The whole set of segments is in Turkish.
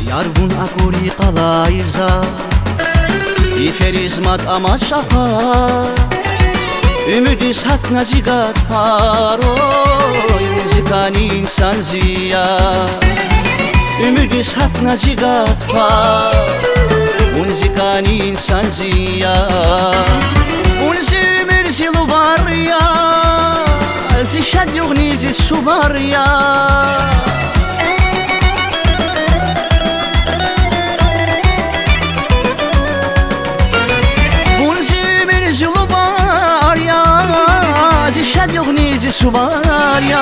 Yargun akuri qalayza İferizmat ama şaha Ümidis hak nazigat faroy Muzikani insan ziya Ümidis hak nazigat far Muzikani insan ziya Unzi merzilu var ya Zişad yugnizi su var ya Suvarya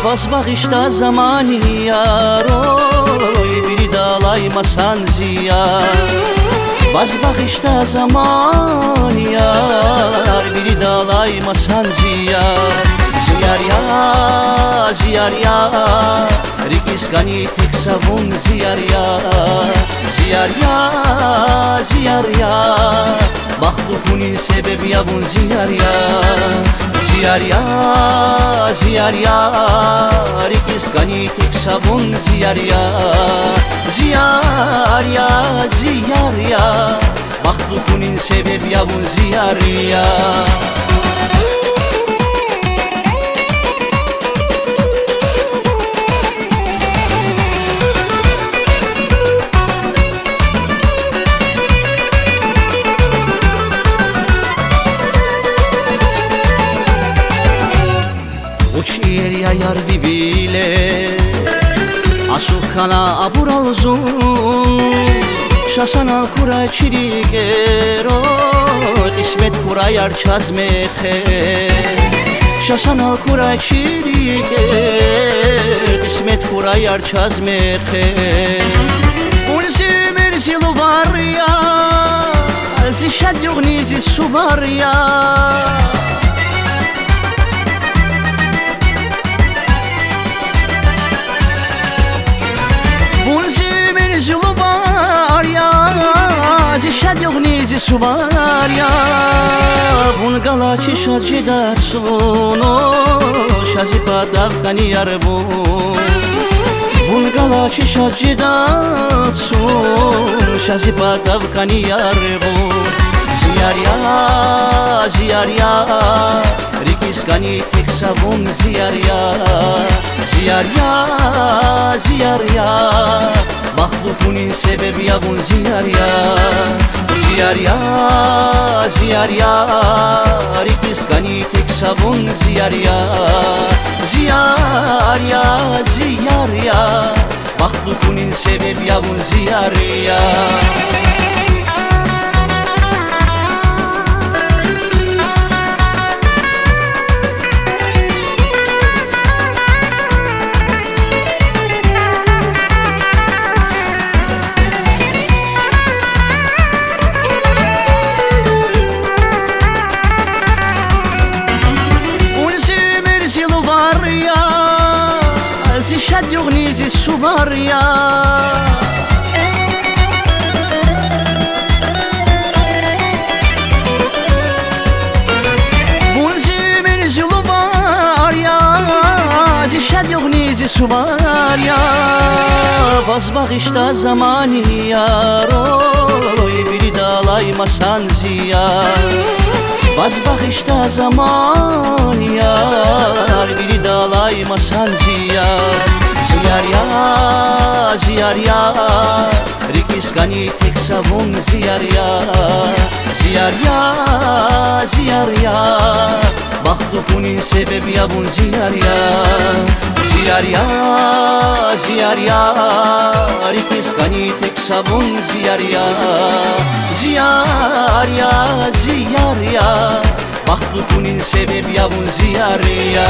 Vazbaq işte zamanı yaroy Biri dalaymasan ziyar Vazbaq işte zamanı yar Biri dalaymasan ziyar Ziyar ya, ziyar ya Rikiskani tek savun ziyar ya Ziyar ya, ziyar ya Baklukunin sebebi ya bun ziyar ya Ziyar ya, ziyar ya Rikiskani tek savun ziyar ya Ziyar ya, ziyar ya Mahlukunin sebebi ya bu ziyar ya Uçir ya yar bibile Asukana abural zun Şasan al kura çirikero İsmet kura yar çazmehe Şasan al kura çiriker İsmet kura yar çazmehe Unzi merzilu var ya Zişad yugnizi su var ya Zişad yugnizi su var ya Bun galaçi şacidat suno Şazipa davkani yar bu Bun galaçi şacidat sun Şazipa davkani yar bu Ziyar ya, ziyar ya Rikiskani tek savun ziyar ya Ziyar ya, ziyar ya Mahlukunin sebebi ya bun ziyar ya Ziyar ya, ziyar ya Rikiskani tek savun ziyar ya Ziyar ya, ziyar ya Mahlukunin sebebi ya bun ziyar ya Zişad yugnizi su var ya Bunzi merzilu var ya Zişad yugnizi su var ya Vazbaq işte zamanı yaroy Biri dalaymasan ziyar Vazbaq işte zamanı yar Biri dalaymasan ziyar Ziyar ya, ziyar ya Rikiskani tek savun ziyar ya Ziyar ya, ziyar ya Mahlukunin sebebi ya bun ziyar ya Ziyar ya, ziyar ya Rikiskani tek savun ziyar ya Ziyar ya, ziyar ya Mahlukunin sebebi ya bun ziyar ya